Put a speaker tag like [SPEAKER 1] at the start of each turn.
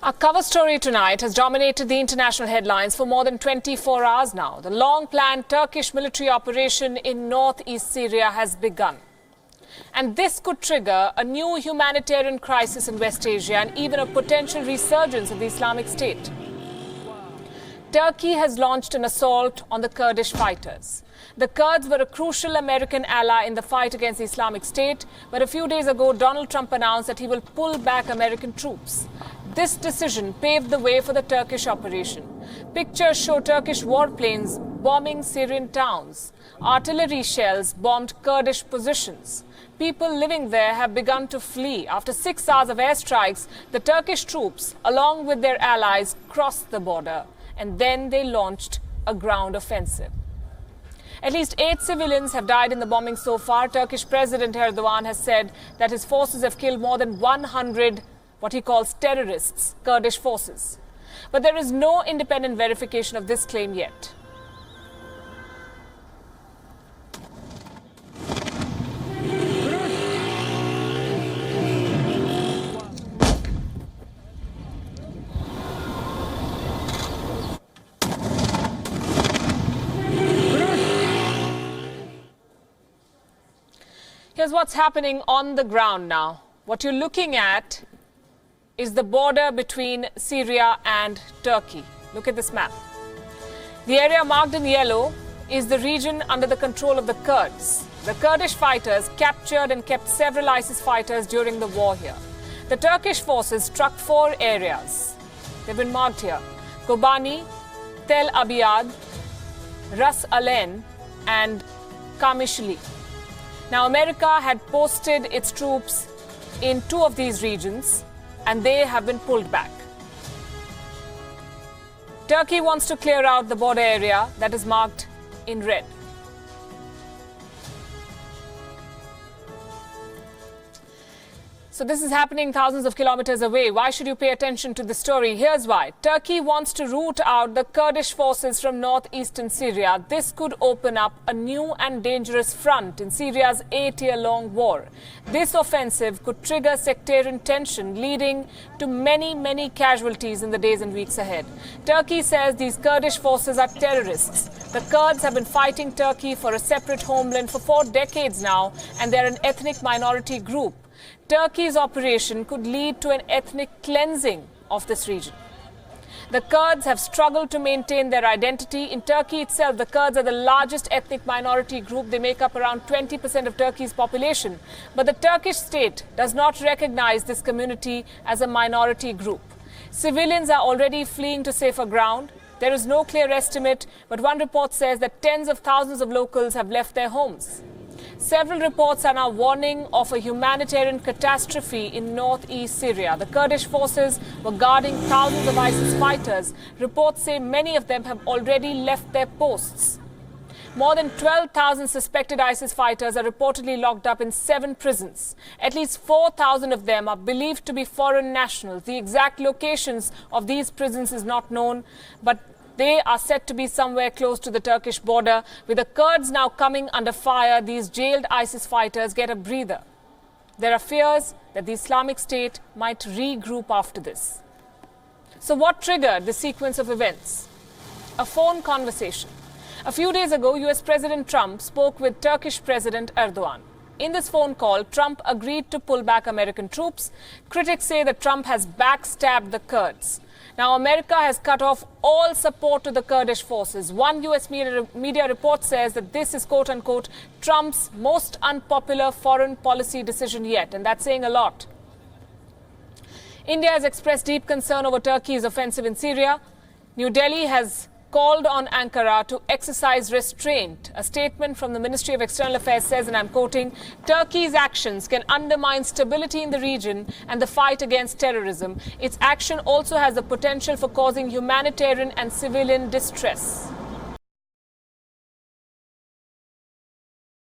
[SPEAKER 1] Our cover story tonight has dominated the international headlines for more than 24 hours now. The long-planned Turkish military operation in northeast Syria has begun. And this could trigger a new humanitarian crisis in West Asia and even a potential resurgence of the Islamic State. Turkey has launched an assault on the Kurdish fighters. The Kurds were a crucial American ally in the fight against the Islamic State, but a few days ago, Donald Trump announced that he will pull back American troops. This decision paved the way for the Turkish operation. Pictures show Turkish warplanes bombing Syrian towns. Artillery shells bombed Kurdish positions. People living there have begun to flee. After 6 hours of airstrikes, the Turkish troops, along with their allies, crossed the border. And then they launched a ground offensive. At least 8 civilians have died in the bombing so far. Turkish President Erdogan has said that his forces have killed more than 100 what he calls terrorists, Kurdish forces. But there is no independent verification of this claim yet. Here's what's happening on the ground now. What you're looking at is the border between Syria and Turkey. Look at this map. The area marked in yellow is the region under the control of the Kurds. The Kurdish fighters captured and kept several ISIS fighters during the war here. The Turkish forces struck 4 areas. They've been marked here: Kobani, Tel Abyad, Ras Alain, and Kamishli. Now, America had posted its troops in 2 of these regions, and they have been pulled back. Turkey wants to clear out the border area that is marked in red. So this is happening thousands of kilometers away. Why should you pay attention to the story? Here's why. Turkey wants to root out the Kurdish forces from northeastern Syria. This could open up a new and dangerous front in Syria's 8-year-long war. This offensive could trigger sectarian tension, leading to many casualties in the days and weeks ahead. Turkey says these Kurdish forces are terrorists. The Kurds have been fighting Turkey for a separate homeland for 4 decades now, and they're an ethnic minority group. Turkey's operation could lead to an ethnic cleansing of this region. The Kurds have struggled to maintain their identity. In Turkey itself, the Kurds are the largest ethnic minority group. They make up around 20% of Turkey's population. But the Turkish state does not recognize this community as a minority group. Civilians are already fleeing to safer ground. There is no clear estimate, but one report says that tens of thousands of locals have left their homes. Several reports are now warning of a humanitarian catastrophe in northeast Syria. The Kurdish forces were guarding thousands of ISIS fighters. Reports say many of them have already left their posts. More than 12,000 suspected ISIS fighters are reportedly locked up in 7 prisons. At least 4,000 of them are believed to be foreign nationals. The exact locations of these prisons is not known, but they are said to be somewhere close to the Turkish border. With the Kurds now coming under fire, these jailed ISIS fighters get a breather. There are fears that the Islamic State might regroup after this. So what triggered the sequence of events? A phone conversation. A few days ago, US President Trump spoke with Turkish President Erdogan. In this phone call, Trump agreed to pull back American troops. Critics say that Trump has backstabbed the Kurds. Now, America has cut off all support to the Kurdish forces. One US media report says that this is, quote-unquote, Trump's most unpopular foreign policy decision yet, and that's saying a lot. India has expressed deep concern over Turkey's offensive in Syria. New Delhi has called on Ankara to exercise restraint. A statement from the Ministry of External Affairs says, and I'm quoting, Turkey's actions can undermine stability in the region and the fight against terrorism. Its action also has the potential for causing humanitarian and civilian distress.